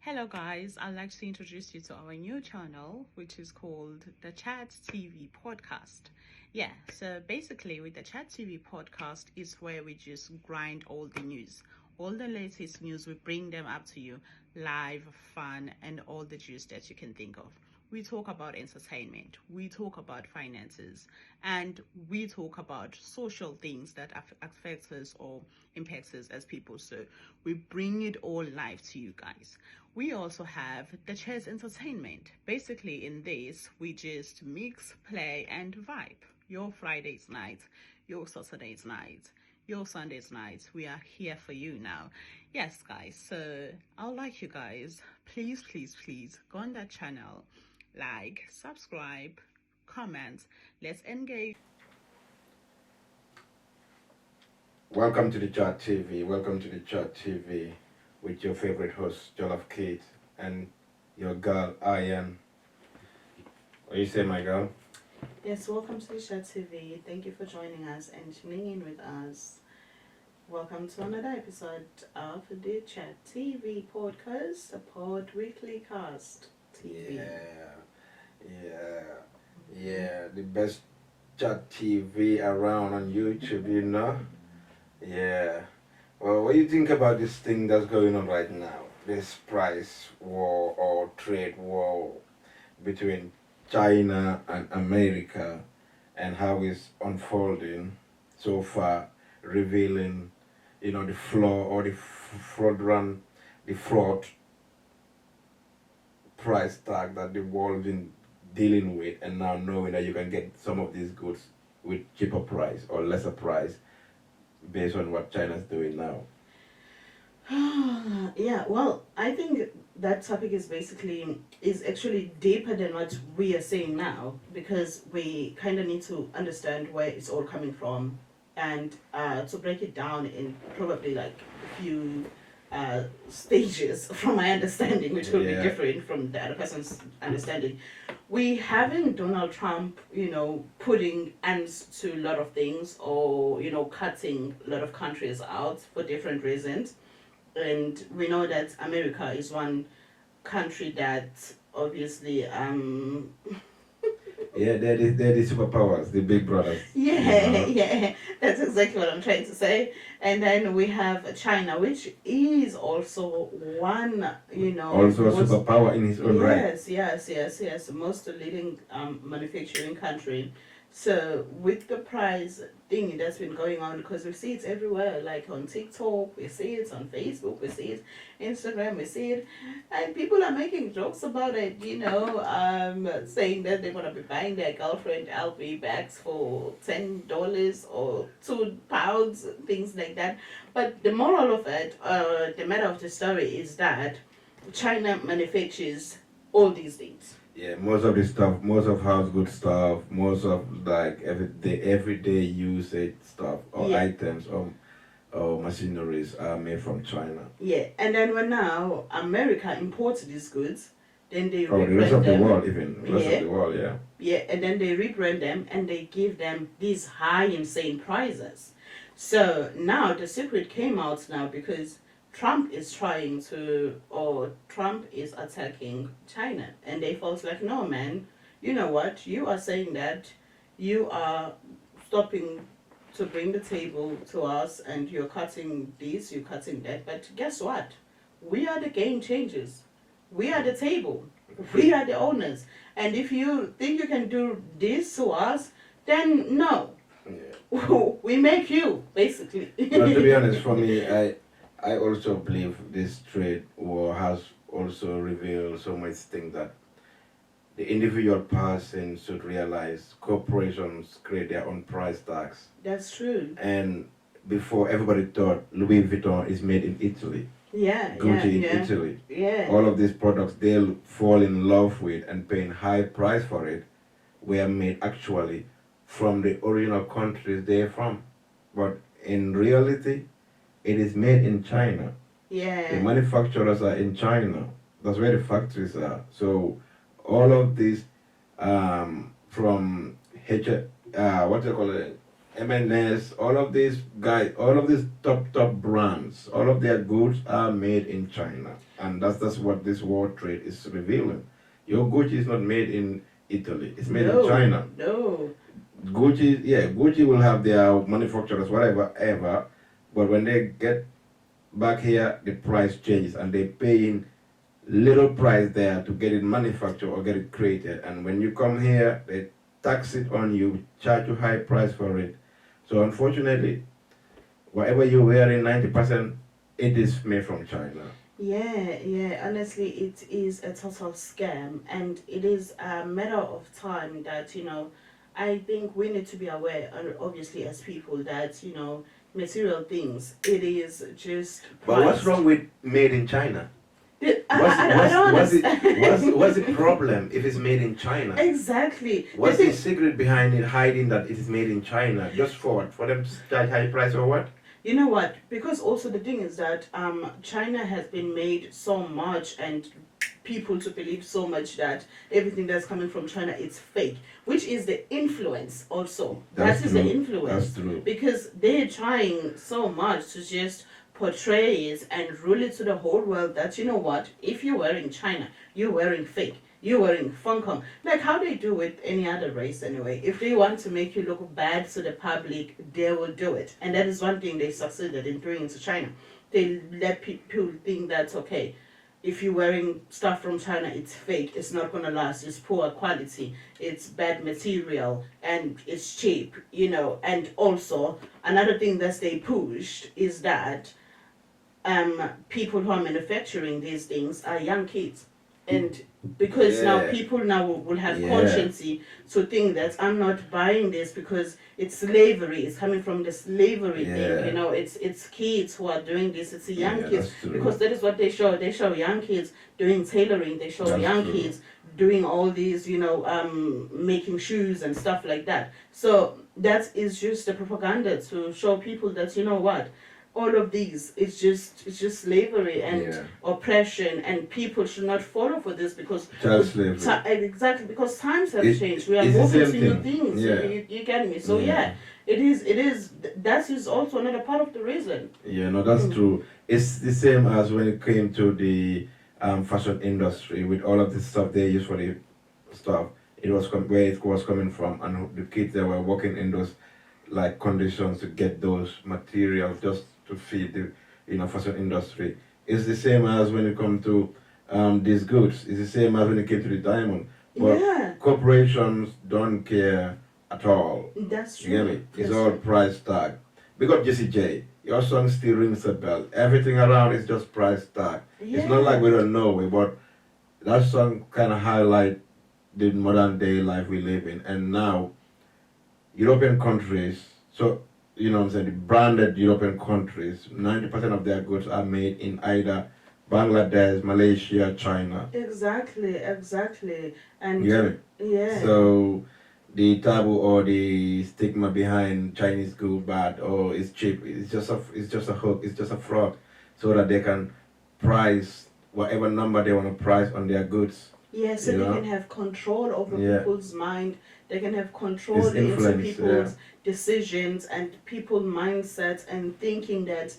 Hello guys, I'd like to introduce you to our new channel, which is called the Chat TV Podcast. Yeah, so basically with the Chat TV Podcast is where we just grind all the news. All the latest news, we bring them up to you live, fun, and all the juice that you can think of. We talk about entertainment, we talk about finances, and we talk about social things that affect us or impacts us as people. So we bring it all live to you guys. We also have the Chess Entertainment. Basically in this, we just mix, play, and vibe. Your Friday's night, your Saturday's night, your Sunday's night, we are here for you now. Yes guys, so I'd like you guys, please go on that channel, like, subscribe, comment, let's engage. Welcome to the Chat TV. Welcome to the Chat TV with your favorite host, Jollof Kate, and your girl, Ian. What do you say, my girl? Yes, welcome to the Chat TV. Thank you for joining us and tuning in with us. Welcome to another episode of the Chat TV podcast, a pod weekly cast TV. Yeah. The best Chat TV around on YouTube, you know? Yeah. Well, what do you think about this thing that's going on right now? This price war or trade war between China and America, and how it's unfolding so far, revealing, the flaw or the fraud price tag that the world been dealing with, and now knowing that you can get some of these goods with cheaper price or lesser price based on what China's doing now. Yeah, well, I think that topic is actually deeper than what we are saying now, because we kind of need to understand where it's all coming from, and to break it down in probably like a few stages from my understanding, which will be different from the other person's understanding. We having Donald Trump, putting ends to a lot of things, or cutting a lot of countries out for different reasons. And we know that America is one country that obviously Yeah, they're the superpowers, the big brothers. yeah, that's exactly what I'm trying to say. And then we have China, which is also one, also a superpower in its own right. Yes, most leading manufacturing country. So with the price thing that's been going on, because we see it everywhere, like on TikTok, we see it on Facebook, we see it Instagram, we see it, and people are making jokes about it, saying that they're gonna be buying their girlfriend LV bags for $10 or £2, things like that. But the moral of it, the matter of the story is that China manufactures all these things. Yeah, most of the stuff, most of house good stuff, most of like everyday usage stuff or items or machineries are made from China. Yeah, and then when now America imports these goods, then they from the rest of the world, even rest of the world, yeah. Yeah, and then they rebrand them and they give them these high, insane prices. So now the secret came out now, because Trump is attacking China, and they felt like, no man, you know what, you are saying that you are stopping to bring the table to us, and you're cutting this, you're cutting that, but guess what, we are the game changers, we are the table, we are the owners, and if you think you can do this to us, then no. We make you, basically. But to be honest, for me, I also believe this trade war has also revealed so much things that the individual person should realize. Corporations create their own price tags. That's true. And before, everybody thought Louis Vuitton is made in Italy. Gucci in Italy. Yeah. All of these products they'll fall in love with and paying high price for it were made actually from the original countries they're from. But in reality, it is made in China. Yeah. The manufacturers are in China. That's where the factories are. So all of these from what do you call it? M&S, all of these guys, all of these top brands, all of their goods are made in China, and that's what this world trade is revealing. Your Gucci is not made in Italy; it's made in China. No. Gucci, yeah, Gucci will have their manufacturers, whatever, ever, but when they get back here, the price changes, and they paying little price there to get it manufactured or get it created. And when you come here, they tax it on you, charge you high price for it. So unfortunately, whatever you're wearing, 90% it is made from China. Yeah. Honestly, it is a total scam, and it is a matter of time that, I think we need to be aware, obviously, as people, that, material things, it is just But what's priced. wrong with made in China? I don't understand. What's the problem if it's made in China? Exactly. What's the secret behind it, hiding that it is made in China? Just for what? For them to charge high price or what? You know what? Because also the thing is that China has been made so much, and people to believe so much that everything that's coming from China is fake, which is the influence also. That is the influence. That's true. Because they're trying so much to just portray it and rule it to the whole world that, you know what, if you're wearing China, you're wearing fake. You're wearing Hong Kong. Like how they do with any other race anyway. If they want to make you look bad to the public, they will do it. And that is one thing they succeeded in doing to China. They let people think that's okay. If you're wearing stuff from China, it's fake, it's not gonna last, it's poor quality, it's bad material, and it's cheap, And also, another thing that they pushed is that people who are manufacturing these things are young kids. And because now people now will have conscience to think that I'm not buying this because it's slavery, it's coming from the slavery thing, it's kids who are doing this, it's young kids, because that is what they show young kids doing tailoring, they show young kids doing all these, making shoes and stuff like that. So that is just the propaganda to show people that, you know what, all of these, it's just slavery and oppression, and people should not follow for this because child slavery. Exactly, because times have changed. We are moving to new things. You get me? So it is. That is also another part of the reason. Yeah, no, that's true. It's the same as when it came to the fashion industry with all of the stuff they use for the stuff. It was where it was coming from, and the kids that were working in those like conditions to get those materials just to feed the fashion industry. It's the same as when it comes to these goods. It's the same as when it came to the diamond. But corporations don't care at all. That's true. You get me? It's all price tag. Big up Jesse J. Your song still rings a bell. Everything around is just price tag. It's not like we don't know it, but that song kind of highlight the modern day life we live in. And now, European countries, so you know what I'm saying, the branded European countries, 90% of their goods are made in either Bangladesh, Malaysia, China. Exactly. And you get me? Yeah. So the taboo or the stigma behind Chinese good, bad, or it's cheap, it's just a hook, it's just a fraud, so that they can price whatever number they want to price on their goods. Yeah, so they can have control over people's mind. They can have control into people's decisions and people's mindsets, and thinking that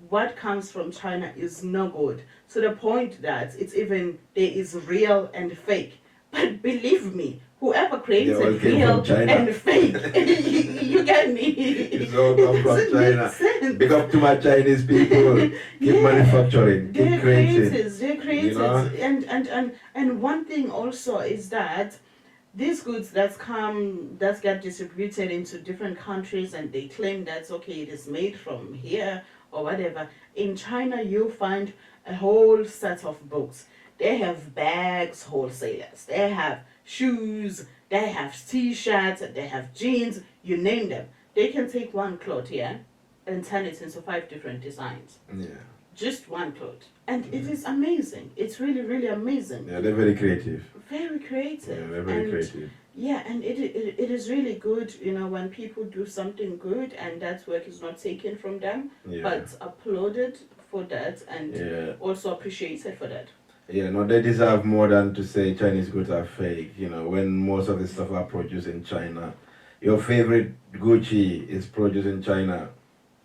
what comes from China is no good. To the point that it's even there is real and fake. But believe me, whoever created real and fake, you get me? It's all come from China. Big up to my Chinese people. Keep manufacturing. Keep creating. They're creators. And one thing also is that these goods that get distributed into different countries, and they claim that's okay, it is made from here or whatever. In China, you'll find a whole set of books. They have bags, wholesalers. They have shoes. They have t-shirts. They have jeans. You name them. They can take one cloth here and turn it into 5 different designs. Yeah. Just one cloth. And it is amazing. It's really, really amazing. Yeah, they're very creative. Very creative. Yeah, they're very creative. Yeah, and it is really good, when people do something good and that work is not taken from them, but applauded for that and also appreciated for that. Yeah, no, they deserve more than to say Chinese goods are fake. When most of the stuff are produced in China, your favorite Gucci is produced in China.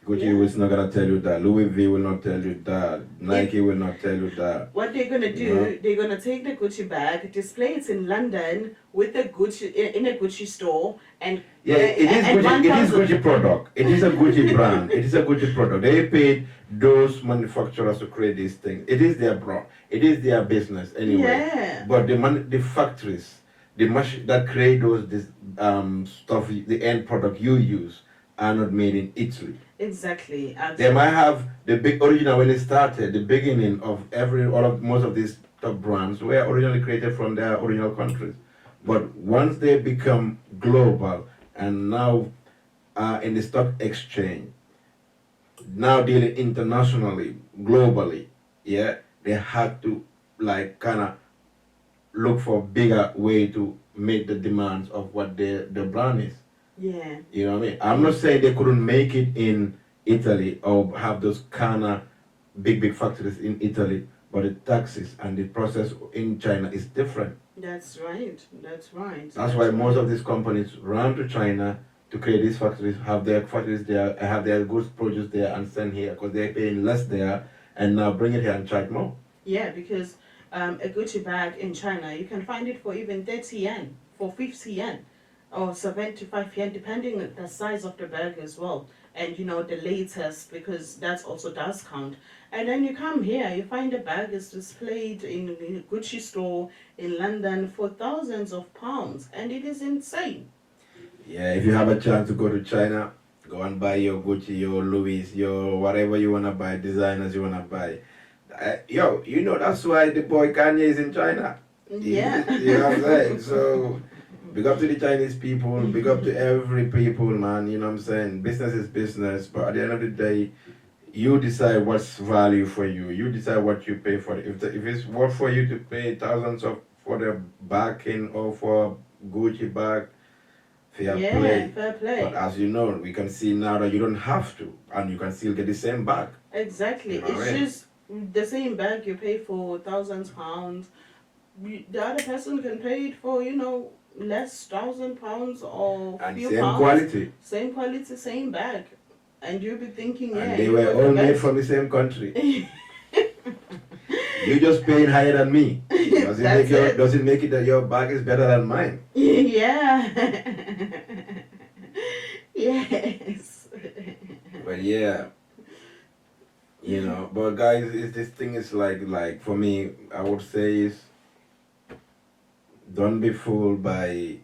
Gucci Yeah. is not gonna tell you that. Louis V will not tell you that. Nike will not tell you that. What they're gonna You know? do, they're gonna take the Gucci bag, display it in London with the Gucci in a Gucci store, and Yeah, it is and Gucci. It is 1,000. Gucci product. It is a Gucci brand. It is a Gucci product. They paid those manufacturers to create these things. It is their brand. It is their business anyway. Yeah. But the factories, the machine that create this stuff, the end product you use, are not made in Italy. Exactly. They might have the big original when it started. The beginning of most of these top brands were originally created from their original countries. But once they become global and now in the stock exchange, now dealing internationally, globally, yeah, they had to like kind of look for bigger way to meet the demands of what the brand is. Yeah. You know what I mean? I'm not saying they couldn't make it in Italy or have those kind of big factories in Italy, but the taxes and the process in China is different. That's right. That's right. That's why most of these companies run to China to create these factories, have their factories there, have their goods produced there and send here because they're paying less there and now bring it here and charge more. Yeah, because a Gucci bag in China, you can find it for even 30 yen, for 50 yen, or 75 yen, depending on the size of the bag as well. And you know, the latest, because that also does count. And then you come here, you find a bag is displayed in a Gucci store in London for thousands of pounds, and it is insane. Yeah, if you have a chance to go to China, go and buy your Gucci, your Louis, your whatever you wanna buy, designers you wanna buy. Yo, you know that's why the boy Kanye is in China. Yeah. You know what I'm saying? So, big up to the Chinese people, big up to every people, man. You know what I'm saying? Business is business, but at the end of the day, you decide what's value for you. You decide what you pay for it. If it's worth for you to pay thousands of for the backing or for Gucci bag, fair play. Fair play. But as you know, we can see now that you don't have to, and you can still get the same bag. Exactly. You know It's what I mean? just the same bag you pay for £1,000. The other person can pay it for, you know, less £1,000 or And few same pounds. quality. Same quality, same bag. And you'll be thinking, yeah. And they you were got the all made best. from the same country. You just paying higher than me. Does it make it that your bag is better than mine? Yeah. Yes. But yeah, you know. But guys, this thing is like for me, I would say is don't be fooled by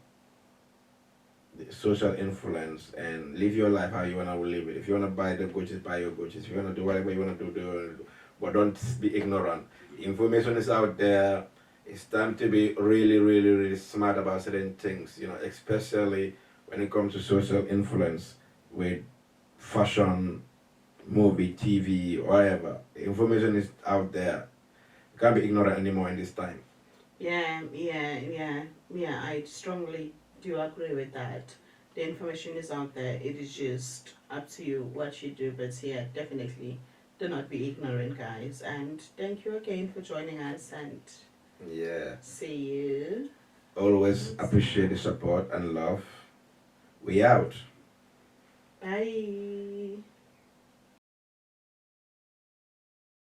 the social influence and live your life how you wanna live it. If you wanna buy the Gucci, buy your Gucci. If you wanna do whatever you wanna do, do it. But don't be ignorant. Information is out there. It's time to be really smart about certain things, you know, especially when it comes to social influence with fashion, movie, TV, whatever. Information is out there. You can't be ignorant anymore in this time. Yeah, I strongly do agree with that. The information is out there. It is just up to you what you do. But yeah, definitely do not be ignorant, guys. And thank you again for joining us. And yeah, see you. Always appreciate the support and love. We out. Bye.